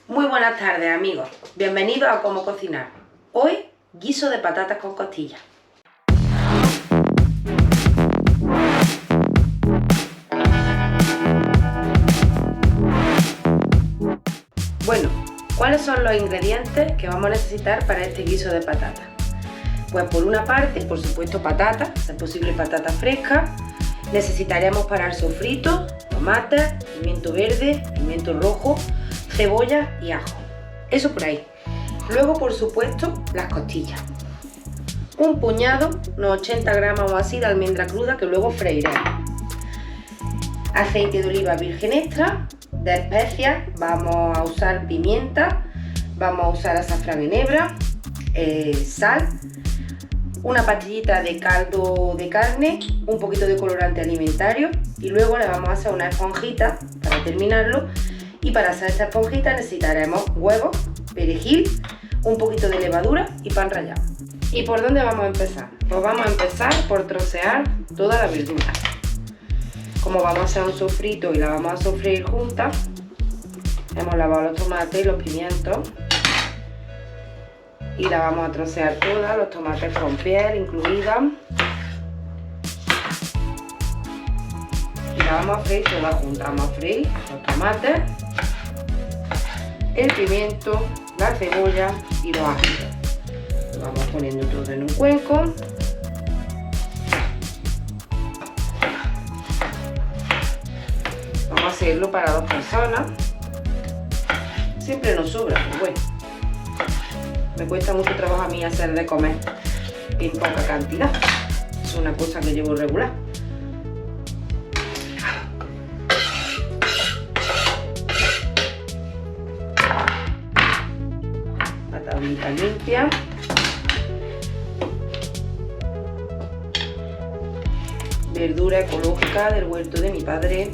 Muy buenas tardes, amigos. Bienvenidos a Cómo Cocinar. Hoy, guiso de patatas con costillas. Bueno, ¿cuáles son los ingredientes que vamos a necesitar para este guiso de patatas? Pues por una parte, por supuesto, patatas, si es posible patatas frescas. Necesitaremos para el sofrito tomate, pimiento verde, pimiento rojo, cebolla y ajo. Eso por ahí. Luego, por supuesto, las costillas. Un puñado, unos 80 gramos o así de almendra cruda que luego freiremos. Aceite de oliva virgen extra. De especias vamos a usar pimienta, vamos a usar azafrán en hebra, sal, una pastillita de caldo de carne, un poquito de colorante alimentario y luego le vamos a hacer una esponjita para terminarlo. Y para hacer esta esponjita necesitaremos huevos, perejil, un poquito de levadura y pan rallado. ¿Y por dónde vamos a empezar? Pues vamos a empezar por trocear toda la verdura. Como vamos a hacer un sofrito y la vamos a sofreír juntas, hemos lavado los tomates y los pimientos y la vamos a trocear toda, los tomates con piel incluida, y la vamos a freír toda junta. Vamos a freír los tomates, el pimiento, la cebolla y los ajitos. Lo vamos poniendo todo en un cuenco. Vamos a hacerlo para 2 personas. Siempre nos sobra, pero bueno. Me cuesta mucho trabajo a mí hacer de comer en poca cantidad. Es una cosa que llevo regular. Patadita limpia. Verdura ecológica del huerto de mi padre.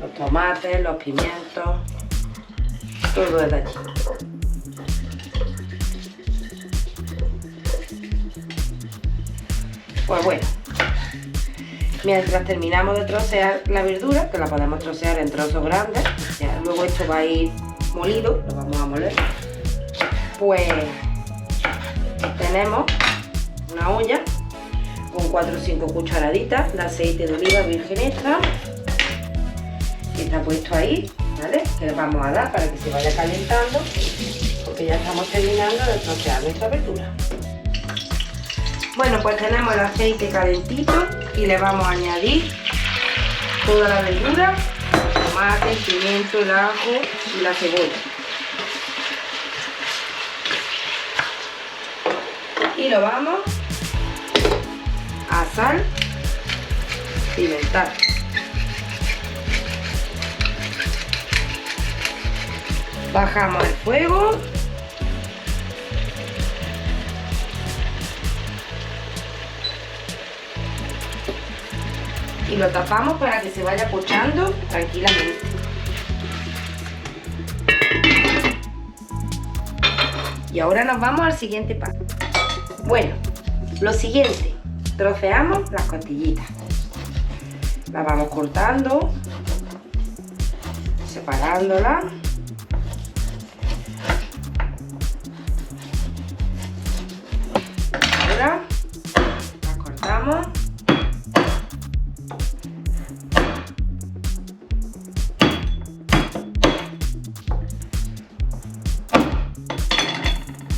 Los tomates, los pimientos, todo es de allí. Pues bueno, mientras terminamos de trocear la verdura, que la podemos trocear en trozos grandes, ya luego esto va a ir molido, lo vamos a moler, pues tenemos una olla con 4 o 5 cucharaditas de aceite de oliva virgen extra, que está puesto ahí, ¿vale? Que le vamos a dar para que se vaya calentando, porque ya estamos terminando de trocear nuestra verdura. Bueno, pues tenemos el aceite calentito y le vamos a añadir toda la verdura, el tomate, el pimiento, el ajo y la cebolla. Y lo vamos a sal, pimentar. Bajamos el fuego. Y lo tapamos para que se vaya pochando tranquilamente. Y ahora nos vamos al siguiente paso. Bueno, lo siguiente, troceamos las costillitas. Las vamos cortando, separándolas. Ahora las cortamos.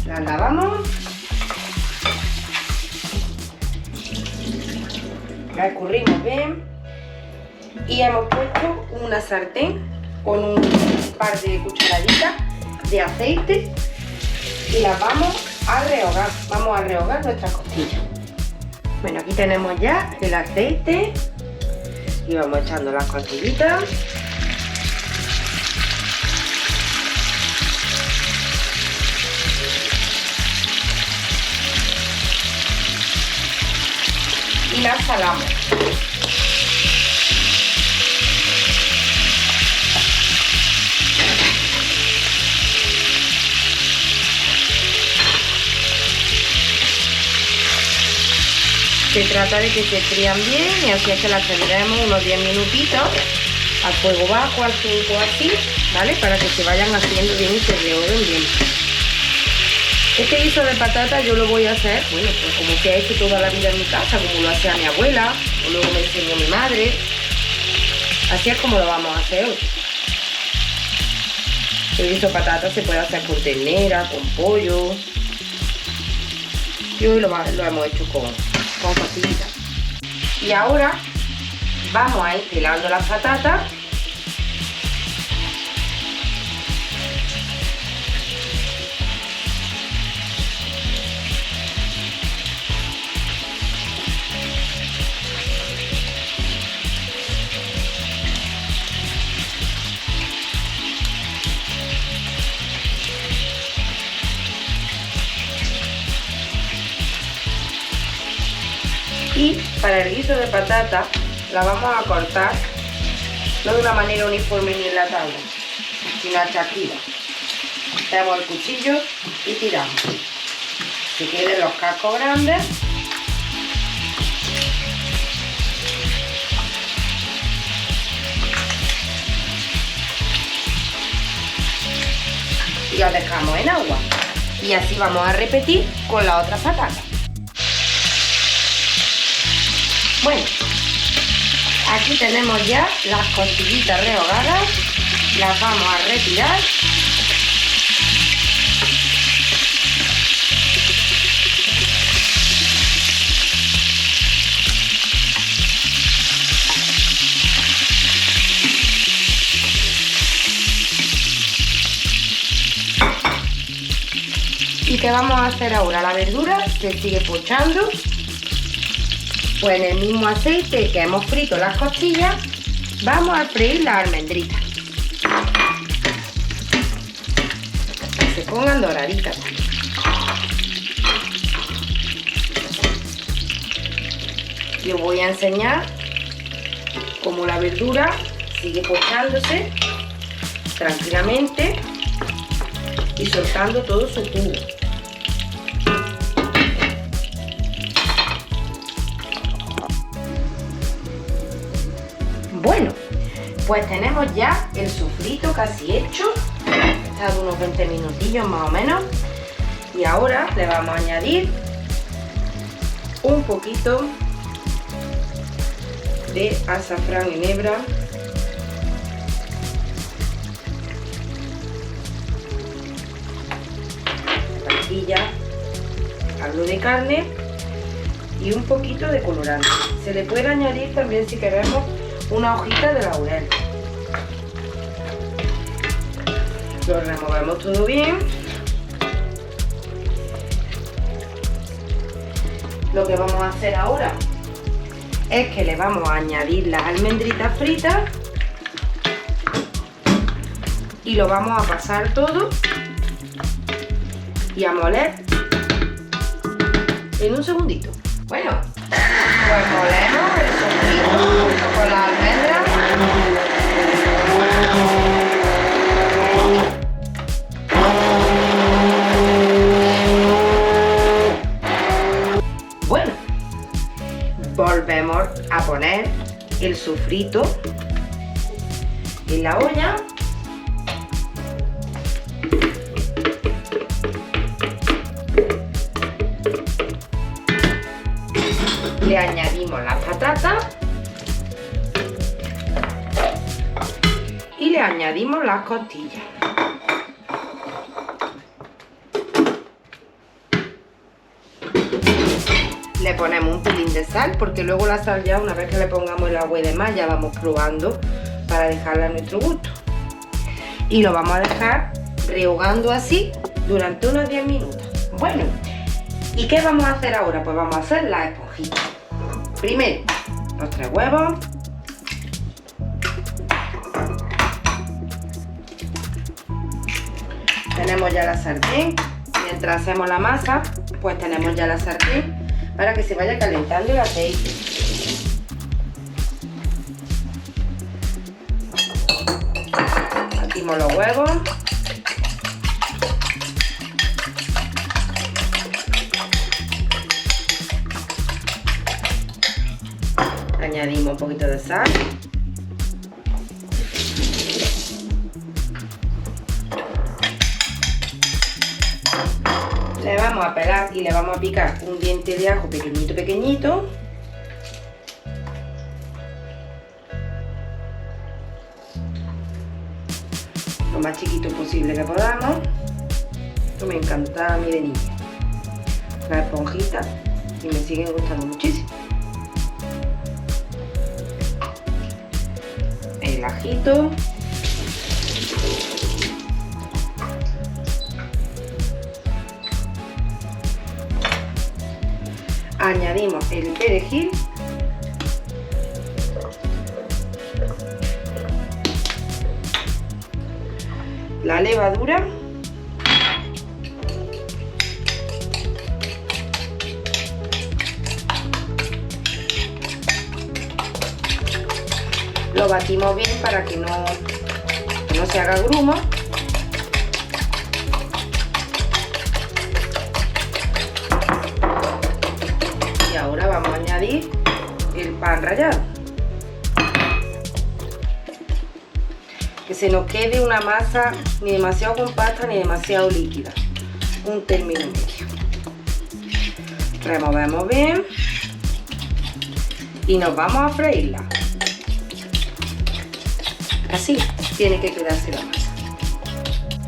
Las lavamos, la escurrimos bien y hemos puesto una sartén con un par de cucharaditas de aceite y las vamos a rehogar. Vamos a rehogar nuestras costillas. Bueno, aquí tenemos ya el aceite y vamos echando las costillitas. Y las salamos. Se trata de que se frían bien y así es que las tendremos unos 10 minutitos a fuego bajo, al 5 así, ¿vale? Para que se vayan haciendo bien y se rehoren bien. Este guiso de patata yo lo voy a hacer, bueno, pues como se ha hecho toda la vida en mi casa, como lo hacía mi abuela, o luego me enseñó mi madre. Así es como lo vamos a hacer hoy. El guiso de patata se puede hacer con ternera, con pollo. Y hoy lo hemos hecho con costillitas. Y ahora vamos a ir pelando las patatas. Y para el guiso de patata la vamos a cortar no de una manera uniforme ni en la tabla, sino a chasquido. Tenemos el cuchillo y tiramos. Que queden los cascos grandes. Y los dejamos en agua. Y así vamos a repetir con las otras patatas. Bueno, aquí tenemos ya las costillitas rehogadas, las vamos a retirar. ¿Y qué vamos a hacer ahora? La verdura se sigue pochando. Pues en el mismo aceite que hemos frito las costillas, vamos a freír las almendritas. Que se pongan doraditas. Y os voy a enseñar cómo la verdura sigue pochándose tranquilamente y soltando todo su jugo. Bueno, pues tenemos ya el sofrito casi hecho. Está de unos 20 minutillos más o menos. Y ahora le vamos a añadir un poquito de azafrán en hebra. Mantequilla, algo de carne y un poquito de colorante. Se le puede añadir también, si queremos, una hojita de laurel. Lo removemos todo bien. Lo que vamos a hacer ahora es que le vamos a añadir las almendritas fritas y lo vamos a pasar todo y a moler en un segundito. Bueno, pues molemos el sofrito junto con las almendras. Bueno, volvemos a poner el sofrito en la olla. Le añadimos las patatas y le añadimos las costillas. Le ponemos un pelín de sal, porque luego la sal ya, una vez que le pongamos el agua y demás, ya vamos probando para dejarla a nuestro gusto. Y lo vamos a dejar rehogando así durante unos 10 minutos. Bueno, ¿y qué vamos a hacer ahora? Pues vamos a hacer las esponjitas. Primero, los 3 huevos. Tenemos ya la sartén. Mientras hacemos la masa, pues tenemos ya la sartén para que se vaya calentando el aceite. Batimos los huevos. añadimos un poquito de sal. Le vamos a pelar y le vamos a picar un diente de ajo pequeñito, pequeñito. Lo más chiquito posible que podamos. Esto me encanta a mí de niña. Las esponjitas y me siguen gustando muchísimo. El ajito. Añadimos el perejil. La levadura. Lo batimos bien para que no se haga grumo. Y ahora vamos a añadir el pan rallado. Que se nos quede una masa ni demasiado compacta ni demasiado líquida. Un término medio. Removemos bien. Y nos vamos a freírla. Así tiene que quedarse la masa.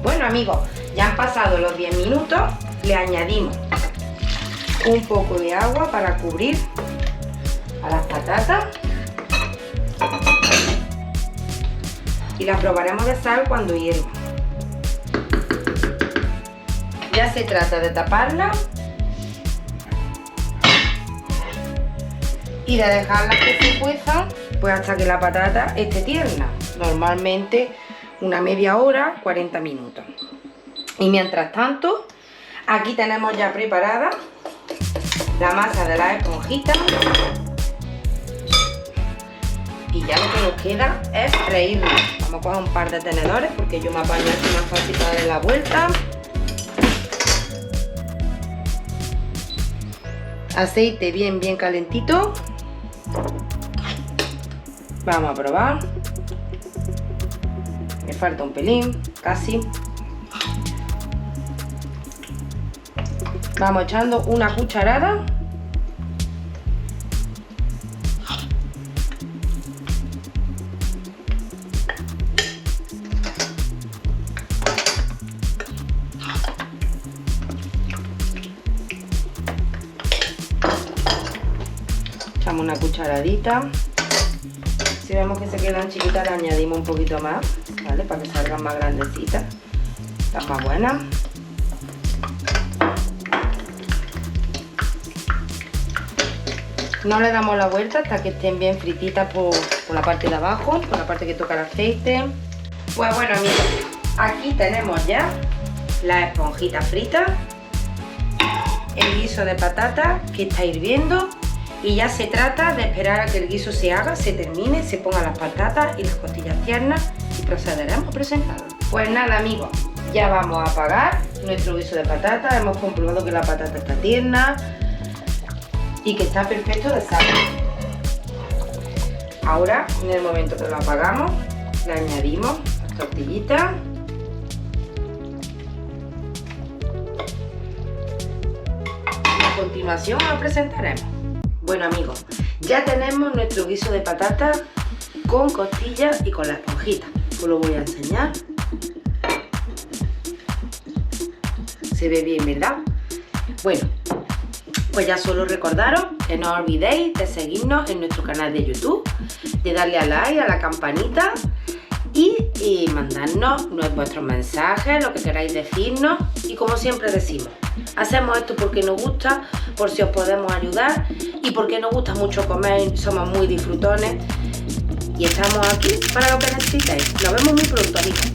Bueno amigos, ya han pasado los 10 minutos. Le añadimos un poco de agua para cubrir a las patatas. Y las probaremos de sal cuando hierva. Ya se trata de taparla y de dejarlas que se cuezan pues hasta que la patata esté tierna. Normalmente una media hora, 40 minutos. Y mientras tanto, aquí tenemos ya preparada la masa de las esponjitas. Y ya lo que nos queda es freírla. Vamos a coger un par de tenedores porque yo me apaño así más fácil para darle la vuelta. Aceite bien calentito. Vamos a probar. Me falta un pelín, casi. Vamos echando una cucharada. Echamos una cucharadita. Si vemos que se quedan chiquitas, le añadimos un poquito más, ¿vale? Para que salgan más grandecitas. Están más buenas. No le damos la vuelta hasta que estén bien frititas por la parte de abajo, por la parte que toca el aceite. Pues bueno amigos, aquí tenemos ya las esponjitas fritas, el guiso de patata que está hirviendo. Y ya se trata de esperar a que el guiso se haga, se termine, se pongan las patatas y las costillas tiernas y procederemos a presentarlo. Pues nada amigos, ya vamos a apagar nuestro guiso de patata. Hemos comprobado que la patata está tierna y que está perfecto de sal. Ahora, en el momento que lo apagamos, le añadimos las tortillitas. Y a continuación lo presentaremos. Bueno amigos, ya tenemos nuestro guiso de patata con costillas y con la esponjita. Os lo voy a enseñar. Se ve bien, ¿verdad? Bueno, pues ya solo recordaros que no os olvidéis de seguirnos en nuestro canal de YouTube, de darle a like, a la campanita y mandarnos vuestros mensajes, lo que queráis decirnos. Y como siempre decimos, hacemos esto porque nos gusta, por si os podemos ayudar y porque nos gusta mucho comer, somos muy disfrutones y estamos aquí para lo que necesitéis. Nos vemos muy pronto amigos.